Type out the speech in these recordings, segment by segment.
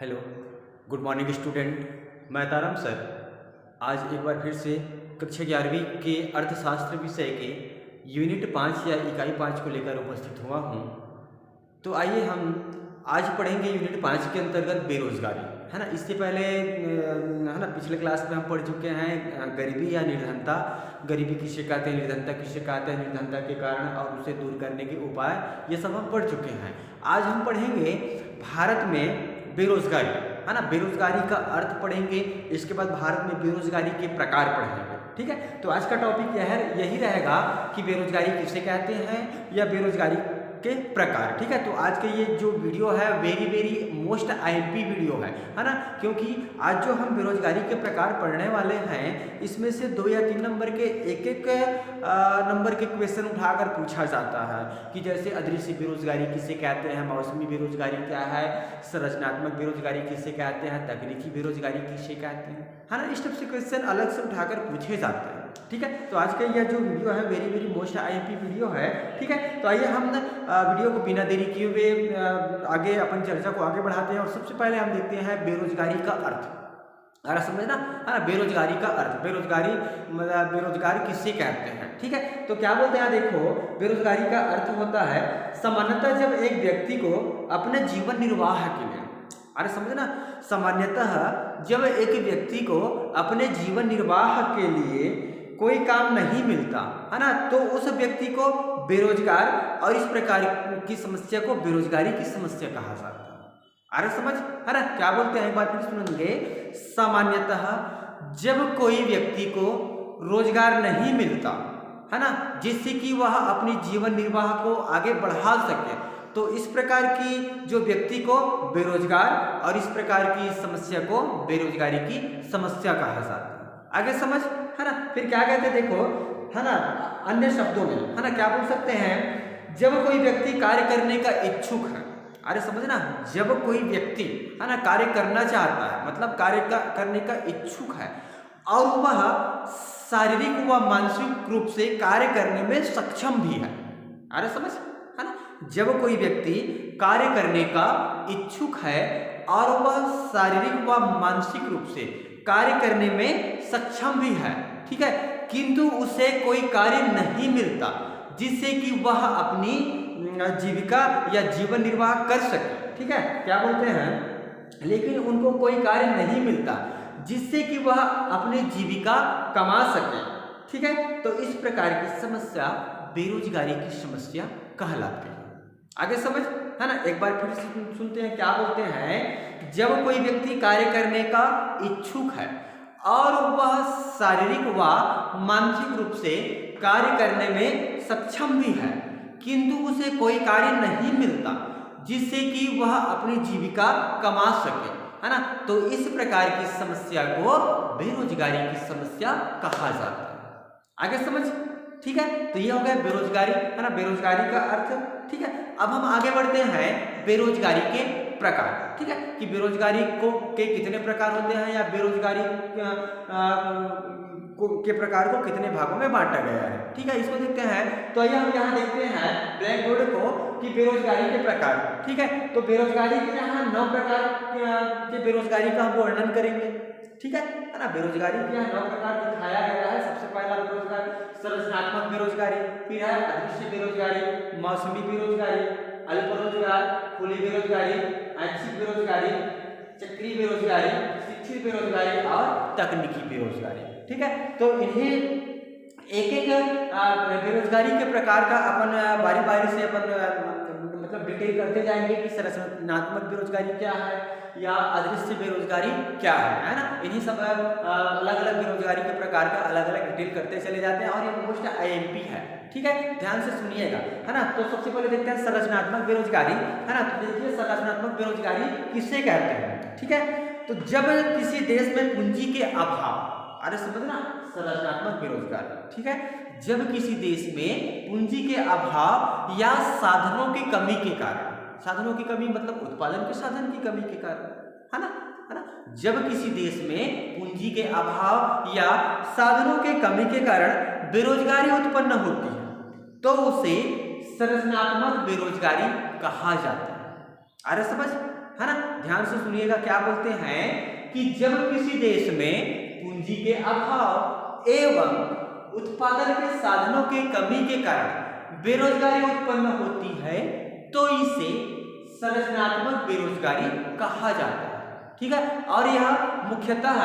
Hello, good morning student. मैं तारम sir आज एक बार फिर से कक्षा 11वीं के अर्थशास्त्र विषय के यूनिट 5 या इकाई 5 को लेकर उपस्थित हुआ हूँ। तो आइए हम आज पढ़ेंगे यूनिट 5 के अंतर्गत बेरोजगारी, है ना। इससे पहले है ना पिछले क्लास में हम पढ़ चुके हैं गरीबी या निर्धनता। गरीबी किसे कहते हैं, निर्धनता किसे कहते हैं, निर्धनता के कारण और उसे दूर करने के उपाय, ये सब हम पढ़ चुके हैं। आज हम पढ़ेंगे भारत में बेरोजगारी, है ना। बेरोजगारी का अर्थ पढ़ेंगे, इसके बाद भारत में बेरोजगारी के प्रकार पढ़ेंगे। ठीक है, तो आज का टॉपिक यही रहेगा कि बेरोजगारी किसे कहते हैं या बेरोजगारी के प्रकार। ठीक है, तो आज के ये जो वीडियो है वेरी मोस्ट आईएमपी वीडियो है ना। क्योंकि आज जो हम बेरोजगारी के प्रकार पढ़ने वाले हैं इसमें से 2 या 3 नंबर के एक नंबर के क्वेश्चन उठाकर पूछा जाता है कि जैसे अदृश्य बेरोजगारी किसे कहते हैं, मौसमी बेरोजगारी क्या है, संरचनात्मक बेरोजगारी किसे कहते हैं, तकनीकी बेरोजगारी किसे कहते हैं, है ना। इस टाइप से क्वेश्चन अलग से उठाकर पूछे जाते हैं। ठीक है, तो आज का यह जो वीडियो है वेरी मोस्ट आईएमपी वीडियो है। ठीक है, तो आइए हम वीडियो को बिना देरी किए हुए आगे अपन चर्चा को आगे बढ़ाते हैं। और सबसे पहले हम देखते हैं बेरोजगारी का अर्थ। अरे समझना है ना, बेरोजगारी का अर्थ। बेरोजगारी मतलब बेरोजगार किसे कहते हैं। ठीक है, तो क्या बोलते हैं, देखो बेरोजगारी का अर्थ होता है सामान्यतः जब एक व्यक्ति को अपने जीवन निर्वाह के लिए, अरे समझना, सामान्यतः जब एक व्यक्ति को अपने जीवन निर्वाह के लिए कोई काम नहीं मिलता, है ना, तो उस व्यक्ति को बेरोजगार और इस प्रकार की समस्या को बेरोजगारी की समस्या कहा जाता है। अरे समझ, है ना। क्या बोलते हैं, एक बार फिर सुनेंगे। सामान्यतः जब कोई व्यक्ति को रोजगार नहीं मिलता, है ना, जिससे कि वह अपनी जीवन निर्वाह को आगे बढ़ा सके, तो इस प्रकार की जो व्यक्ति को बेरोजगार और इस प्रकार की समस्या को बेरोजगारी की समस्या कहा जाता है। आगे समझ, है ना। फिर क्या कहते हैं, देखो, है ना, अन्य शब्दों में, है ना, क्या बोल सकते हैं, जब कोई व्यक्ति कार्य करने का इच्छुक है। अरे समझना, जब कोई व्यक्ति, है ना, कार्य करना चाहता है, मतलब करने का इच्छुक है और वह शारीरिक व मानसिक रूप से कार्य करने में सक्षम भी है। अरे समझ, है ना, जब कोई व्यक्ति कार्य करने का इच्छुक है और वह शारीरिक व मानसिक रूप से कार्य करने में सक्षम भी है, ठीक है, किंतु उसे कोई कार्य नहीं मिलता जिससे कि वह अपनी जीविका या जीवन निर्वाह कर सके। ठीक है, क्या बोलते हैं, लेकिन उनको कोई कार्य नहीं मिलता जिससे कि वह अपनी जीविका कमा सके। ठीक है, तो इस प्रकार की समस्या बेरोजगारी की समस्या कहलाती है। आगे समझ, है ना। एक बार फिर सुनते हैं, क्या बोलते हैं, जब कोई व्यक्ति कार्य करने का इच्छुक है और वह शारीरिक व मानसिक रूप से कार्य करने में सक्षम भी है, किंतु उसे कोई कार्य नहीं मिलता जिससे कि वह अपनी जीविका कमा सके, है ना, तो इस प्रकार की समस्या को बेरोजगारी की समस्या कहा जाता है। आगे समझ, ठीक है, तो ये हो गया बेरोजगारी, है ना, बेरोजगारी का अर्थ। ठीक है, अब हम आगे बढ़ते हैं बेरोजगारी के प्रकार। ठीक है, कि बेरोजगारी के कितने प्रकार होते हैं या बेरोजगारी के प्रकार को कितने भागों में बांटा गया है। ठीक है, इसको देखते हैं। तो आइए हम यहाँ देखते हैं ब्लैक बोर्ड को कि बेरोजगारी के प्रकार। ठीक है, तो बेरोजगारी के यहाँ 9 प्रकार के बेरोजगारी का हम वर्णन करेंगे। ठीक है ना, बेरोजगारी के यहाँ 9 प्रकार दिखाया गया है। सबसे पहला बेरोजगारी संरचनात्मक बेरोजगारी, फिर है अदृश्य बेरोजगारी, मौसमी बेरोजगारी, अल्प रोजगार, खुली बेरोजगारी, आंशिक बेरोजगारी, चक्रीय बेरोजगारी, शिक्षित बेरोजगारी और तकनीकी बेरोजगारी। ठीक है, तो इन्हें एक बेरोजगारी के प्रकार का अपन बारी बारी से अपन मतलब डिटेल करते जाएंगे कि संरचनात्मक बेरोजगारी क्या है या अदृश्य बेरोजगारी क्या है ना। इन्हीं सब अलग अलग बेरोजगारी के प्रकार का अलग अलग डिटेल करते चले जाते हैं और ये मोस्ट आईएमपी है। ठीक है, ध्यान से सुनिएगा, है ना। तो सबसे पहले देखते हैं संरचनात्मक बेरोजगारी, है ना। तो देखिए संरचनात्मक बेरोजगारी किसे कहते हैं। ठीक है, तो जब किसी देश में पूंजी के अभाव, अरे समझना, संरचनात्मक बेरोजगारी, ठीक है, जब किसी देश में पूंजी के अभाव या साधनों की कमी के कारण, साधनों की कमी मतलब उत्पादन के साधन की कमी के कारण, है ना, जब किसी देश में पूंजी के अभाव या साधनों के कमी के कारण बेरोजगारी उत्पन्न होती है तो उसे संरचनात्मक बेरोजगारी कहा जाता है। अरे समझ, है ना, ध्यान से सुनिएगा क्या बोलते हैं कि जब किसी देश में पूंजी के अभाव एवं उत्पादन के साधनों के कमी के कारण बेरोजगारी उत्पन्न होती है तो इसे संरचनात्मक बेरोजगारी कहा जाता है। ठीक है, और यह मुख्यतः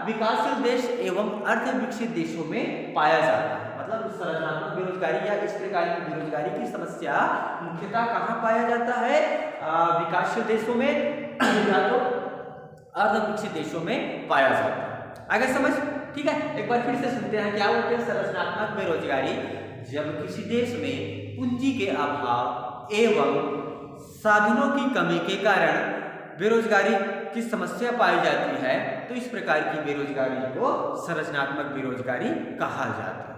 विकासशील देश एवं अर्ध विकसित देशों में पाया जाता है। मतलब संरचनात्मक बेरोजगारी या इस प्रकार की बेरोजगारी की समस्या मुख्यतः कहाँ पाया जाता है? विकासशील देशों में या तो अर्ध विकसित देशों में पाया जाता है। आगे समझ, ठीक है, एक बार फिर से सुनते हैं क्या बोलते हैं संरचनात्मक बेरोजगारी। जब किसी देश में पूंजी के अभाव एवं साधनों की कमी के कारण बेरोजगारी की समस्या पाई जाती है तो इस प्रकार की बेरोजगारी को संरचनात्मक बेरोजगारी कहा जाता है।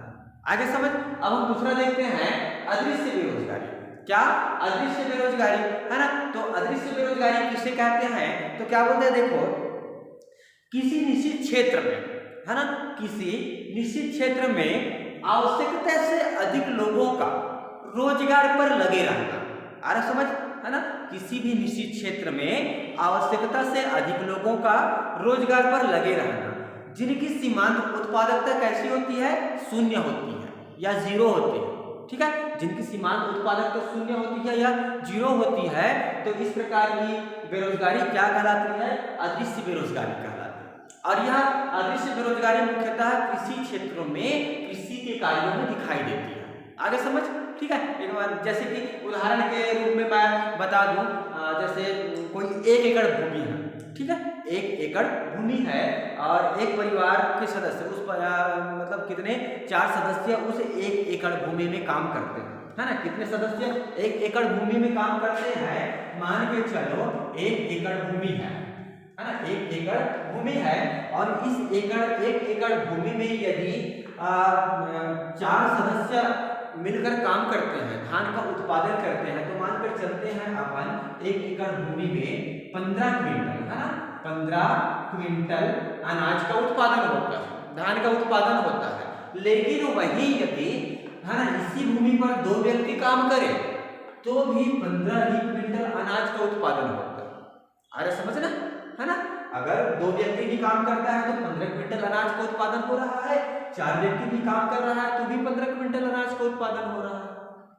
आगे समझ, अब हम दूसरा देखते हैं अदृश्य बेरोजगारी। क्या? अदृश्य बेरोजगारी, है ना। तो अदृश्य बेरोजगारी किसे कहते हैं? तो क्या बोलते हैं, देखो, किसी निश्चित क्षेत्र में, है ना, किसी निश्चित क्षेत्र में आवश्यकता से अधिक लोगों का रोजगार पर लगे रहना। अरे समझ, है ना, किसी भी निश्चित क्षेत्र में आवश्यकता से अधिक लोगों का रोजगार पर लगे रहना, जिनकी सीमांत उत्पादकता कैसी होती है? शून्य होती है या जीरो होती है। ठीक है, जिनकी सीमांत उत्पादकता शून्य होती है या जीरो होती है तो इस प्रकार की बेरोजगारी क्या कहलाती है? अदृश्य बेरोजगारी कहलाती है। और यह अदृश्य बेरोजगारी मुख्यतः कृषि क्षेत्रों में कृषि के कार्यों में दिखाई देती है। आगे समझ, ठीक है। एक बार जैसे कि उदाहरण के रूप में मैं बता दूं, जैसे कोई 1 एकड़ भूमि है, ठीक है, 1 एकड़ भूमि है और एक परिवार के सदस्य उस पर मतलब कितने 4 सदस्य उस 1 एकड़ भूमि में काम करते हैं, है ना। कितने सदस्य 1 एकड़ भूमि में काम करते हैं? मान के चलो 1 एकड़ भूमि है ना, 1 एकड़ भूमि है और इस 1 एकड़ भूमि में यदि 4 सदस्य मिलकर काम करते हैं, धान का उत्पादन करते हैं, तो मानकर चलते हैं अपन 1 एकड़ भूमि में 15 क्विंटल, है ना, 15 क्विंटल अनाज का उत्पादन होता है, धान का उत्पादन होता है। लेकिन वही यदि, है ना, इसी भूमि पर 2 व्यक्ति काम करें तो भी 15 ही क्विंटल अनाज का उत्पादन होता है। अरे समझ ना, है ना। अगर 2 व्यक्ति भी काम करता है तो 15 क्विंटल अनाज का उत्पादन हो रहा है, 4 व्यक्ति भी काम कर रहा है तो भी 15 क्विंटल अनाज का उत्पादन हो रहा है।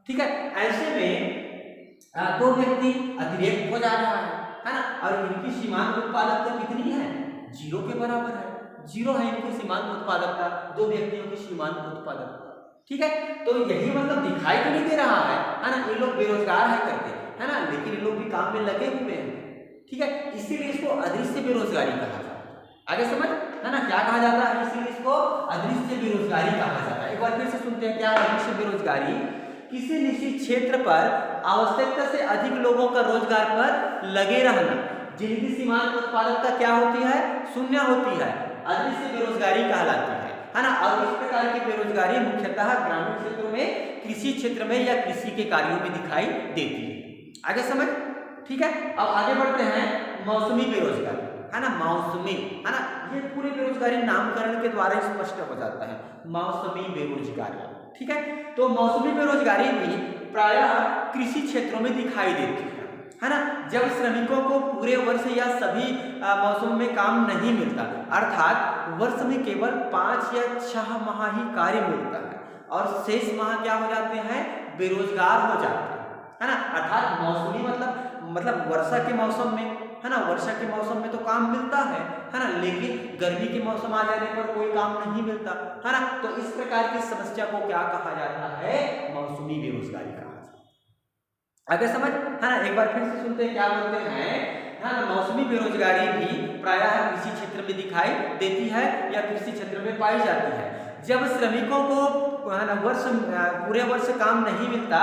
ठीक है, ऐसे में 2 व्यक्ति अतिरिक्त हो जा रहा है ना, और इनकी सीमांत उत्पादकता कितनी है? 0 के बराबर है, 0 है इनकी सीमांत उत्पादकता, 2 व्यक्तियों की सीमांत उत्पादकता। ठीक है, तो यही मतलब दिखाई तो नहीं दे रहा है ना, ये लोग बेरोजगार है करके, है ना, लेकिन ये लोग भी काम में लगे हुए हैं। ठीक है, इसीलिए इसको अदृश्य बेरोजगारी कहा जाता है। आगे समझ, है ना, क्या कहा जाता है? इसीलिए इसको अदृश्य बेरोजगारी कहा जाता है। एक बार फिर से सुनते हैं क्या अदृश्य बेरोजगारी। किसी निश्चित क्षेत्र पर आवश्यकता से अधिक लोगों का रोजगार पर लगे रहना, जिनकी सीमांत उत्पादकता क्या होती है? शून्य होती है, अदृश्य बेरोजगारी कहलाती है ना। और इस प्रकार की बेरोजगारी मुख्यतः ग्रामीण क्षेत्रों में, कृषि क्षेत्र में या कृषि के कार्यों में दिखाई देती है। आगे समझ, ठीक है। अब आगे बढ़ते हैं मौसमी बेरोजगारी, है ना, मौसमी, है ना, ये पूरी बेरोजगारी नामकरण के द्वारा स्पष्ट हो जाता है, मौसमी बेरोजगारी। ठीक है, तो मौसमी बेरोजगारी भी प्रायः कृषि क्षेत्रों में दिखाई देती है ना। जब श्रमिकों को पूरे वर्ष या सभी मौसम में काम नहीं मिलता, अर्थात वर्ष में केवल 5 या 6 माह ही कार्य मिलता है और शेष माह क्या हो जाते हैं? बेरोजगार हो जाते हैं, है ना। अर्थात मौसमी मतलब वर्षा के मौसम में, है ना, वर्षा के मौसम में तो काम मिलता है ना, लेकिन गर्मी के मौसम आ जाने पर कोई काम नहीं मिलता, है ना। तो इस प्रकार की समस्या को क्या कहा जाता है? मौसमी बेरोजगारी कहा जाता है। आगे समझ, है ना, एक बार फिर से सुनते हैं क्या बोलते हैं, है ना। मौसमी बेरोजगारी भी प्रायः कृषि क्षेत्र में दिखाई देती है या कृषि क्षेत्र में पाई जाती है। जब श्रमिकों को, है ना, पूरे वर्ष काम नहीं मिलता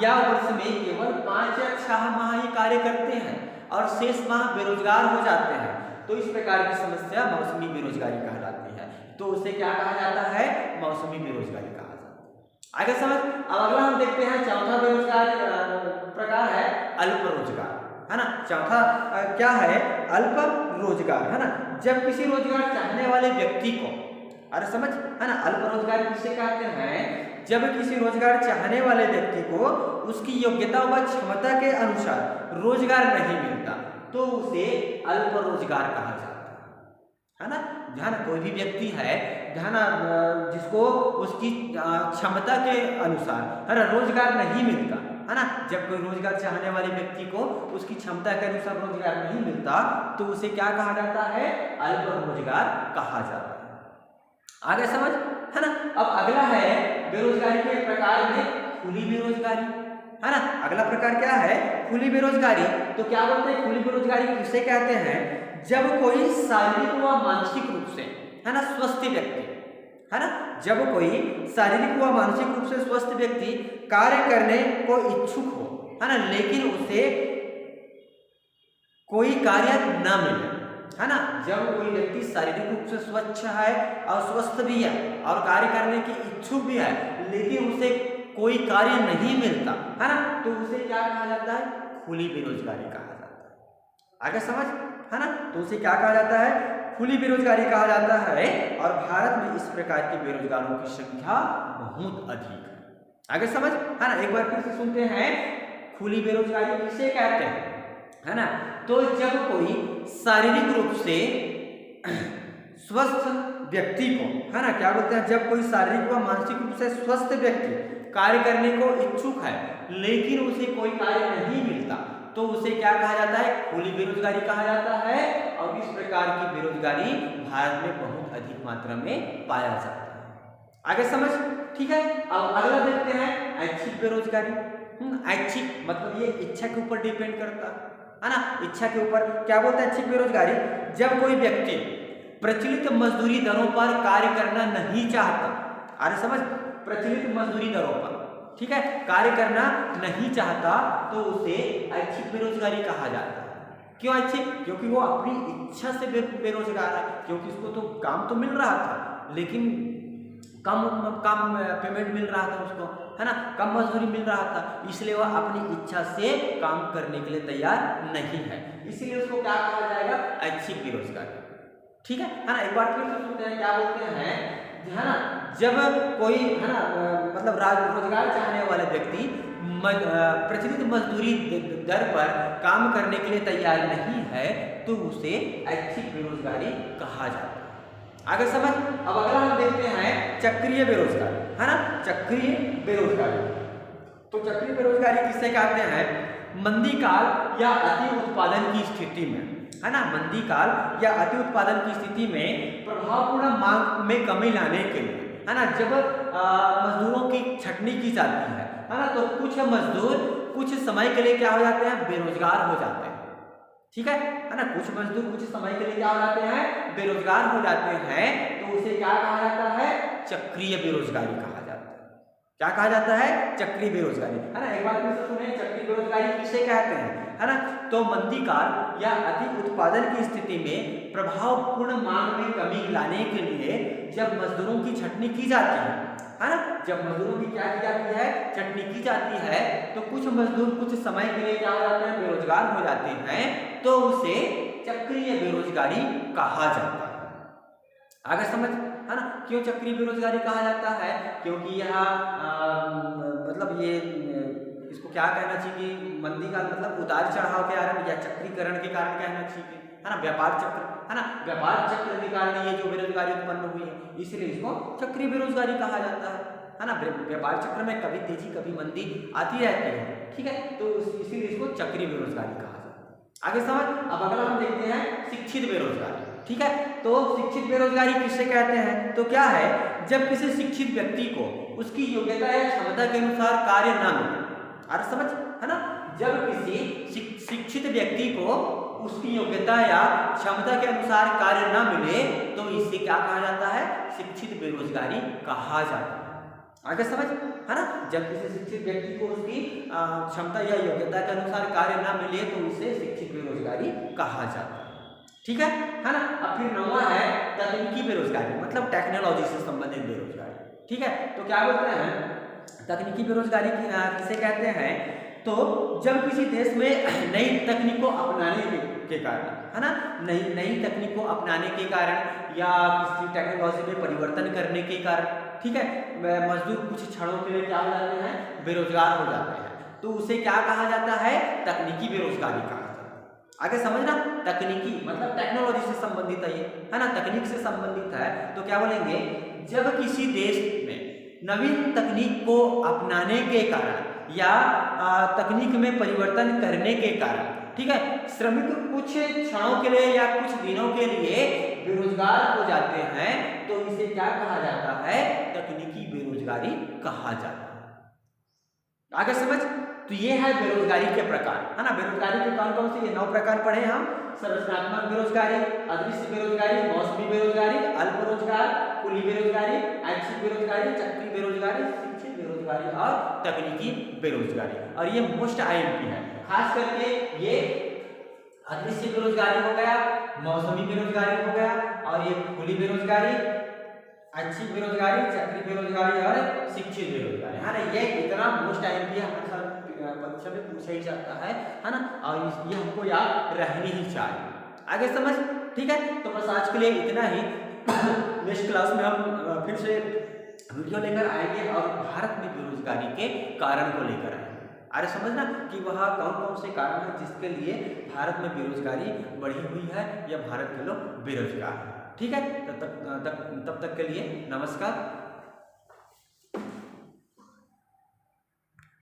या वर्ष में केवल 5 या 6 माह ही कार्य करते हैं और शेष माह बेरोजगार हो जाते हैं, तो इस प्रकार की समस्या मौसमी बेरोजगारी कहलाती है। तो उसे क्या कहा जाता है? मौसमी बेरोजगारी कहा जाता है। आगे समझ, अब अगला हम देखते हैं चौथा बेरोजगार प्रकार है अल्प रोजगार, है ना। चौथा क्या है? अल्प रोजगार, है ना। जब किसी रोजगार चाहने वाले व्यक्ति को, अरे समझ, है ना, अल्प रोजगार किसे कहते हैं? जब किसी रोजगार चाहने वाले व्यक्ति को उसकी योग्यता व क्षमता के अनुसार रोजगार नहीं मिलता तो उसे अल्प रोजगार कहा जाता है ना। जहाँ कोई भी व्यक्ति है जहाँ जिसको उसकी क्षमता के अनुसार है ना रोजगार नहीं मिलता है ना, जब कोई रोजगार चाहने वाले व्यक्ति को उसकी क्षमता के अनुसार रोजगार नहीं मिलता तो उसे क्या कहा जाता है, अल्प रोजगार कहा जाता है। आगे समझ है ना। अब अगला है बेरोजगारी के प्रकार में खुली बेरोजगारी है ना। अगला प्रकार क्या है, खुली बेरोजगारी। तो क्या बोलते हैं खुली बेरोजगारी किसे कहते हैं, जब कोई शारीरिक व मानसिक रूप से है ना स्वस्थ व्यक्ति है ना, जब कोई शारीरिक व मानसिक रूप से स्वस्थ व्यक्ति कार्य करने को इच्छुक हो है ना, लेकिन उसे कोई कार्य न मिले है ना। जब कोई व्यक्ति शारीरिक रूप से स्वच्छ है और स्वस्थ भी है और कार्य करने की इच्छुक भी है, लेकिन उसे कोई कार्य नहीं मिलता है ना, तो उसे क्या कहा जाता है, खुली बेरोजगारी कहा जाता है। आगे समझ है ना। तो उसे क्या कहा जाता है, खुली बेरोजगारी कहा जाता है। और भारत में इस प्रकार के बेरोजगारों की संख्या बहुत अधिक है। आगे समझ है ना। एक बार फिर से सुनते हैं, खुली बेरोजगारी किसे कहते हैं है ना। तो जब कोई शारीरिक रूप से स्वस्थ व्यक्ति को है ना, क्या बोलते हैं, जब कोई शारीरिक व मानसिक रूप से स्वस्थ व्यक्ति कार्य करने को इच्छुक है लेकिन उसे कोई कार्य नहीं मिलता तो उसे क्या कहा जाता है, खुली बेरोजगारी कहा जाता है। और इस प्रकार की बेरोजगारी भारत में बहुत अधिक मात्रा में पाया जाता है। आगे समझ ठीक है। अब अगला देखते हैं ऐच्छिक बेरोजगारी। ऐच्छिक मतलब ये इच्छा के ऊपर डिपेंड करता है ना, इच्छा के ऊपर। क्या बोलते हैं ऐच्छिक बेरोजगारी, जब कोई व्यक्ति प्रचलित मजदूरी दरों पर कार्य करना नहीं चाहता, अरे समझ, प्रचलित मजदूरी दरों पर ठीक है कार्य करना नहीं चाहता तो उसे ऐच्छिक बेरोजगारी कहा जाता है। क्यों ऐच्छिक, क्योंकि वो अपनी इच्छा से बेरोजगार है, क्योंकि उसको तो काम तो मिल रहा था लेकिन कम पेमेंट मिल रहा था उसको है ना, कम मजदूरी मिल रहा था, इसलिए वह अपनी इच्छा से काम करने के लिए तैयार नहीं है, इसलिए उसको क्या कहा जाएगा, ऐच्छिक बेरोजगारी। ठीक है ना। एक बार फिर से सुनते हैं क्या बोलते हैं है ना, जब कोई है ना मतलब रोजगार चाहने वाले व्यक्ति प्रचलित मजदूरी दर पर काम करने के लिए तैयार नहीं है तो उसे ऐच्छिक बेरोजगारी कहा जाता है। आगे समझ। अब अगला हम देखते हैं चक्रीय बेरोजगारी है ना, चक्रीय बेरोजगारी। तो चक्रीय बेरोजगारी किसे कहते हैं, मंदी काल या अति उत्पादन की स्थिति में है ना, मंदी काल या अति उत्पादन की स्थिति में प्रभावपूर्ण मांग में कमी लाने के लिए है ना, जब मजदूरों की छटनी की जाती है ना, तो कुछ मजदूर कुछ समय के लिए क्या हो जाते हैं, बेरोजगार हो जाते हैं। ठीक है ना, कुछ मजदूर कुछ समय के लिए क्या हो जाते हैं, बेरोजगार हो जाते हैं, तो उसे क्या कहा जाता है, चक्रीय बेरोजगारी कहा जाता है। क्या कहा जाता है, चक्रीय बेरोजगारी है ना। एक बार फिर से सुने, चक्रीय बेरोजगारी किसे कहते हैं है ना, तो मंदी काल या अति उत्पादन की स्थिति में प्रभावपूर्ण मांग में कमी लाने के लिए जब मजदूरों की छटनी की जाती है ना, जब मजदूरों की क्या की जाती है, छटनी की जाती है, तो कुछ मजदूर कुछ समय के लिए क्या हो जाते हैं, बेरोजगार हो जाते हैं, तो उसे चक्रीय बेरोजगारी कहा जाता है। आगे समझ है ना। क्यों चक्रीय बेरोजगारी कहा जाता है, क्योंकि यह मतलब ये इसको क्या कहना चाहिए, मंदी का मतलब उतार चढ़ाव के कारण या चक्रीकरण के कारण कहना चाहिए है ना, व्यापार चक्र है ना, व्यापार चक्र के कारण ये जो बेरोजगारी उत्पन्न हुई है, इसलिए इसको चक्रीय बेरोजगारी कहा जाता है ना। व्यापार चक्र में कभी तेजी कभी मंदी आती रहती है, ठीक है, तो इसीलिए इसको चक्रीय बेरोजगारी कहा जाता है। आगे समझ। अब अगला हम देखते हैं शिक्षित बेरोजगारी। ठीक है, तो शिक्षित बेरोजगारी किसे कहते हैं, तो क्या है, जब किसी शिक्षित व्यक्ति को उसकी योग्यता या क्षमता के अनुसार कार्य न मिले, और समझ है ना, जब किसी शिक्षित व्यक्ति को उसकी योग्यता या क्षमता के अनुसार कार्य न मिले तो इसे क्या कहा जाता है, शिक्षित बेरोजगारी कहा जाता है। आगे समझ है ना, जब किसी शिक्षित व्यक्ति को उसकी क्षमता या योग्यता के अनुसार कार्य न मिले तो इसे शिक्षित बेरोजगारी कहा जाता है। ठीक है ना। अब फिर नौवां है तकनीकी बेरोजगारी, मतलब टेक्नोलॉजी से संबंधित बेरोजगारी। ठीक है, तो क्या बोलते हैं, तकनीकी बेरोजगारी किसे कहते हैं, तो जब किसी देश में नई तकनीक को अपनाने के कारण है ना, नई तकनीक को अपनाने के कारण या किसी टेक्नोलॉजी में परिवर्तन करने के कारण, ठीक है, मजदूर कुछ क्षणों के लिए क्या हो जाते हैं, बेरोजगार हो जाते हैं, तो उसे क्या कहा जाता है, तकनीकी बेरोजगारी कहा जाता है। आगे समझना, तकनीकी मतलब टेक्नोलॉजी से संबंधित है ये, है ना, तकनीक से संबंधित है। तो क्या बोलेंगे, जब किसी देश में नवीन तकनीक को अपनाने के कारण या तकनीक में परिवर्तन करने के कारण, ठीक है, श्रमिक कुछ क्षणों के लिए या कुछ दिनों के लिए बेरोजगार हो जाते हैं, तो इसे क्या कहा जाता है, तकनीकी बेरोजगारी कहा जाता है। आगे समझ, तो ये है बेरोजगारी के प्रकार, है ना। बेरोजगारी के कौन कौन से, ये 9 प्रकार पढ़े हम। संरचनात्मक बेरोजगारी, अदृश्य बेरोजगारी, मौसमी बेरोजगारी, अल्प रोजगार, कुली बेरोजगारी, ऐच्छिक बेरोजगारी, चक्रीय बेरोजगारी, शिक्षित बेरोजगारी और तकनीकी बेरोजगारी। और ये मोस्ट आईएमपी है, खास करके ये अदृश्य बेरोजगारी हो गया, मौसमी बेरोजगारी हो गया, और ये खुली बेरोजगारी, ऐच्छिक बेरोजगारी, चक्रीय बेरोजगारी और शिक्षित बेरोजगारी, है ना। ये इतना मोस्ट आईएमपी है, हर साल परीक्षा में पूछा ही जाता है ना। और ये हमको याद रहनी ही चाहिए। आगे समझ, ठीक है। तो बस आज के लिए इतना ही। नेक्स्ट क्लास में हम फिर से वीडियो लेकर आएंगे और भारत में बेरोजगारी के कारण को लेकर आएंगे। अरे समझना कि वह कौन कौन से कारण है जिसके लिए भारत में बेरोजगारी बढ़ी हुई है या भारत के लोग बेरोजगार हैं। ठीक है, तब तक के लिए नमस्कार।